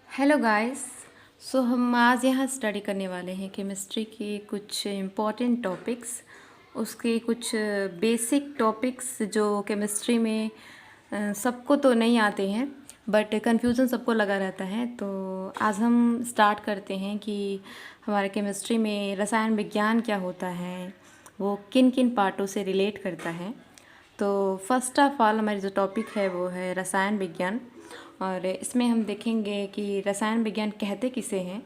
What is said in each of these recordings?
Hello guys. हम आज यहाँ स्टडी करने वाले हैं केमिस्ट्री के कुछ इम्पॉर्टेंट टॉपिक्स, उसके कुछ बेसिक टॉपिक्स जो केमिस्ट्री में सबको तो नहीं आते हैं बट कन्फ्यूज़न सबको लगा रहता है। तो आज हम स्टार्ट करते हैं कि हमारे केमिस्ट्री में रसायन विज्ञान क्या होता है, वो किन किन पार्टों से रिलेट करता है। तो फर्स्ट ऑफ ऑल हमारी जो टॉपिक है वो है रसायन विज्ञान, और इसमें हम देखेंगे कि रसायन विज्ञान कहते किसे हैं।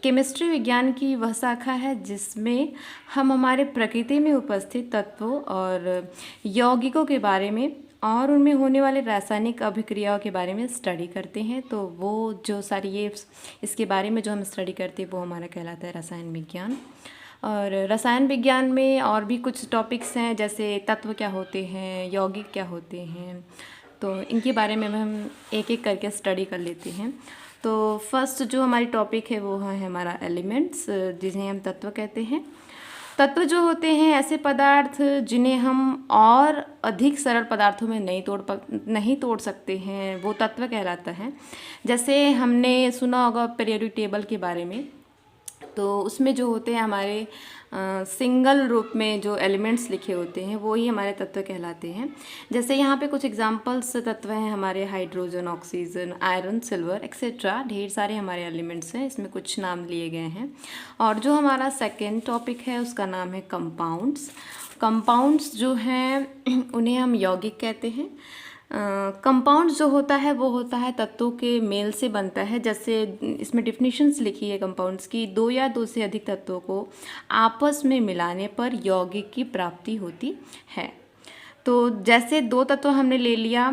केमिस्ट्री विज्ञान की वह शाखा है जिसमें हम हमारे प्रकृति में उपस्थित तत्वों और यौगिकों के बारे में और उनमें होने वाले रासायनिक अभिक्रियाओं के बारे में स्टडी करते हैं। तो वो जो सारी ये इसके बारे में जो हम स्टडी करते हैं वो हमारा कहलाता है रसायन विज्ञान। और रसायन विज्ञान में और भी कुछ टॉपिक्स हैं, जैसे तत्व क्या होते हैं, यौगिक क्या होते हैं, तो इनके बारे में हम एक एक करके स्टडी कर लेते हैं। तो फर्स्ट जो हमारी टॉपिक है वो है हमारा एलिमेंट्स, जिन्हें हम तत्व कहते हैं। तत्व जो होते हैं ऐसे पदार्थ जिन्हें हम और अधिक सरल पदार्थों में नहीं तोड़ सकते हैं, वो तत्व कहलाता है। जैसे हमने सुना होगा पीरियोडिक टेबल के बारे में, तो उसमें जो होते हैं हमारे सिंगल रूप में जो एलिमेंट्स लिखे होते हैं वो ही हमारे तत्व कहलाते हैं। जैसे यहाँ पे कुछ एग्जांपल्स तत्व हैं हमारे, hydrogen, oxygen, iron, silver etcetera, ढेर सारे हमारे एलिमेंट्स हैं, इसमें कुछ नाम लिए गए हैं। और जो हमारा सेकेंड टॉपिक है उसका नाम है कंपाउंड्स। कंपाउंड्स जो हैं उन्हें हम यौगिक कहते हैं। कंपाउंड जो होता है वो होता है तत्वों के मेल से बनता है। जैसे इसमें डिफिनीशंस लिखी है कंपाउंड्स की, दो या दो से अधिक तत्वों को आपस में मिलाने पर यौगिक की प्राप्ति होती है। तो जैसे दो तत्व हमने ले लिया,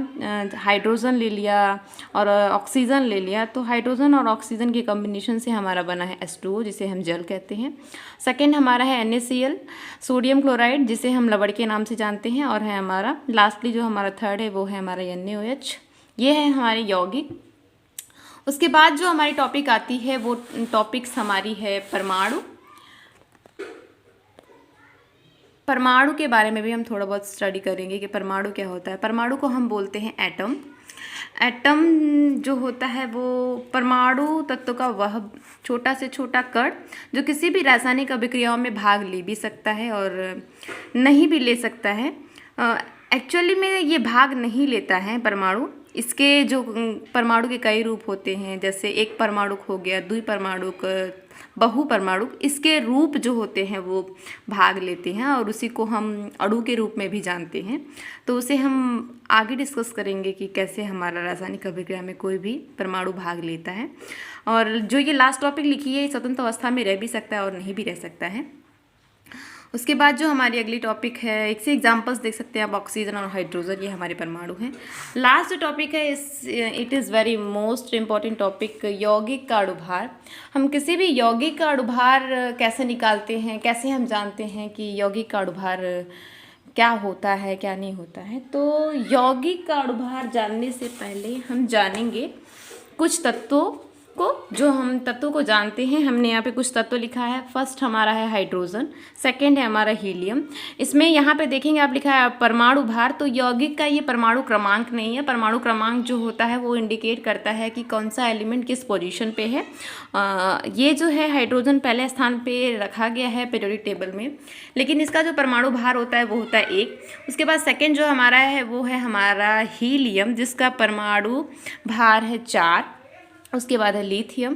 हाइड्रोजन ले लिया और ऑक्सीजन ले लिया, तो हाइड्रोजन और ऑक्सीजन के कॉम्बिनेशन से हमारा बना है H2O, जिसे हम जल कहते हैं। सेकेंड हमारा है NaCl, सोडियम क्लोराइड, जिसे हम लवण के नाम से जानते हैं। और है हमारा लास्टली जो हमारा थर्ड है वो है हमारा NaOH। ये है हमारे यौगिक। उसके बाद जो हमारी टॉपिक आती है वो टॉपिक्स हमारी है परमाणु। परमाणु के बारे में भी हम थोड़ा बहुत स्टडी करेंगे कि परमाणु क्या होता है। परमाणु को हम बोलते हैं एटम। एटम जो होता है वो परमाणु तत्व का वह छोटा से छोटा कण जो किसी भी रासायनिक अभिक्रियाओं में भाग ले भी सकता है और नहीं भी ले सकता है। एक्चुअली में ये भाग नहीं लेता है परमाणु। इसके जो परमाणु के कई रूप होते हैं, जैसे एक परमाणुक हो गया, द्विपरमाणुक, बहुपरमाणुक, इसके रूप जो होते हैं वो भाग लेते हैं और उसी को हम अणु के रूप में भी जानते हैं। तो उसे हम आगे डिस्कस करेंगे कि कैसे हमारा रासायनिक अभिक्रिया में कोई भी परमाणु भाग लेता है। और जो ये लास्ट टॉपिक लिखी है, स्वतंत्र अवस्था में रह भी सकता है और नहीं भी रह सकता है। उसके बाद जो हमारी अगली टॉपिक है, एक से एग्जांपल्स देख सकते हैं आप, ऑक्सीजन और हाइड्रोजन, ये हमारे परमाणु हैं। लास्ट जो टॉपिक है it is very most important topic, यौगिक का अणुभार। हम किसी भी यौगिक का अणुभार कैसे निकालते हैं, कैसे हम जानते हैं कि यौगिक का अणुभार क्या होता है क्या नहीं होता है। तो यौगिक का अणुभार जानने से पहले हम जानेंगे कुछ तत्वों को, जो हम तत्वों को जानते हैं। हमने यहाँ पे कुछ तत्व लिखा है। फर्स्ट हमारा है हाइड्रोजन, सेकंड है हमारा हीलियम। इसमें यहाँ पे देखेंगे आप लिखा है परमाणु भार, तो यौगिक का ये परमाणु क्रमांक नहीं है। परमाणु क्रमांक जो होता है वो इंडिकेट करता है कि कौन सा एलिमेंट किस पोजीशन पे है। ये जो है हाइड्रोजन पहले स्थान पे रखा गया है पीरियोडिक टेबल में, लेकिन इसका जो परमाणु भार होता है वो होता है 1। उसके बाद सेकेंड जो हमारा है वो है हमारा हीलियम, जिसका परमाणु भार है 4। उसके बाद है लिथियम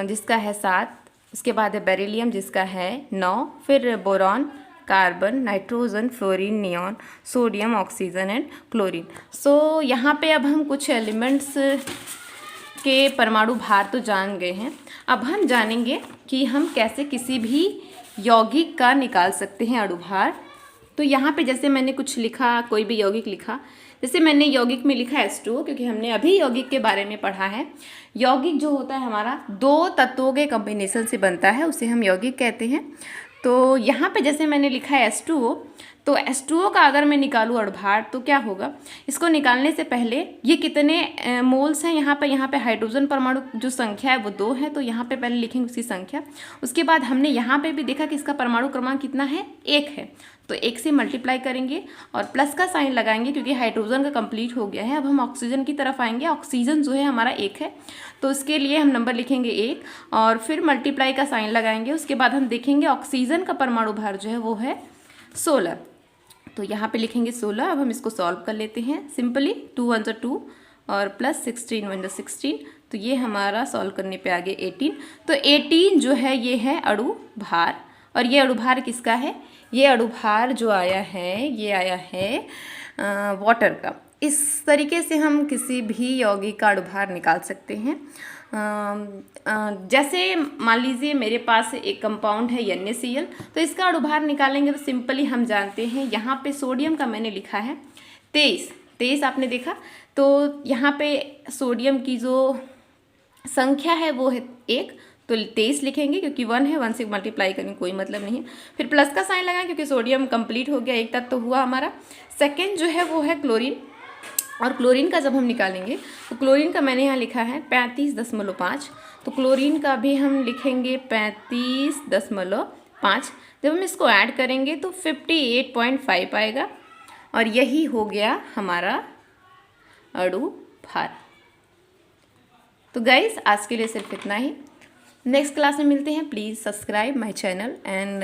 जिसका है 7। उसके बाद है बेरिलियम जिसका है 9। फिर boron, carbon, nitrogen, fluorine, neon, sodium, oxygen and chlorine. So यहाँ पे अब हम कुछ एलिमेंट्स के परमाणु भार तो जान गए हैं। अब हम जानेंगे कि हम कैसे किसी भी यौगिक का निकाल सकते हैं अणुभार। तो यहाँ पे जैसे मैंने कुछ लिखा, कोई भी यौगिक लिखा, जैसे मैंने यौगिक में लिखा H2O, क्योंकि हमने अभी यौगिक के बारे में पढ़ा है। यौगिक जो होता है हमारा दो तत्वों के कॉम्बिनेशन से बनता है, उसे हम यौगिक कहते हैं। तो यहाँ पे जैसे मैंने लिखा है H2O, तो H2O का अगर मैं निकालूँ अणुभार तो क्या होगा, इसको निकालने से पहले ये कितने मोल्स हैं, यहाँ पे हाइड्रोजन परमाणु जो संख्या है वो 2 है, तो यहाँ पे पहले लिखेंगे उसकी संख्या। उसके बाद हमने यहाँ पे भी देखा कि इसका परमाणु क्रमांक कितना है, 1 है, तो 1 से मल्टीप्लाई करेंगे और प्लस का साइन लगाएंगे क्योंकि हाइड्रोजन का कंप्लीट हो गया है। अब हम ऑक्सीजन की तरफ आएंगे, ऑक्सीजन जो है हमारा 1 है, तो उसके लिए हम नंबर लिखेंगे 1 और फिर मल्टीप्लाई का साइन लगाएंगे। उसके बाद हम देखेंगे ऑक्सीजन का परमाणु भार जो है वो है 16, तो यहाँ पे लिखेंगे 16। अब हम इसको सॉल्व कर लेते हैं सिंपली, 2 1 जा 2 और प्लस 16 1 जा 16, तो ये हमारा सॉल्व करने पे आ गया 18। तो 18 जो है ये है अणु भार, और ये अणु भार किसका है, ये अणु भार जो आया है ये आया है वाटर का। इस तरीके से हम किसी भी यौगिक का अणु भार निकाल सकते हैं। जैसे मान लीजिए मेरे पास एक कंपाउंड है NaCl, तो इसका अणु भार निकालेंगे तो सिंपली हम जानते हैं, यहाँ पे सोडियम का मैंने लिखा है 23 आपने देखा, तो यहाँ पे सोडियम की जो संख्या है वो है 1, तो 23 लिखेंगे क्योंकि 1 है, 1 से मल्टीप्लाई करेंगे कोई मतलब नहीं है। फिर प्लस का साइन लगाएं क्योंकि सोडियम कंप्लीट हो गया, एक तत्व तो हुआ हमारा। सेकेंड जो है वो है क्लोरीन, और क्लोरीन का जब हम निकालेंगे तो क्लोरीन का मैंने यहाँ लिखा है 35.5, तो क्लोरीन का भी हम लिखेंगे 35.5। जब हम इसको ऐड करेंगे तो 58.5 आएगा, और यही हो गया हमारा अणु भार। तो गाइस आज के लिए सिर्फ इतना ही, नेक्स्ट क्लास में मिलते हैं। Please subscribe my channel and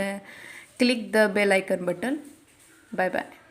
click the bell icon button. Bye bye.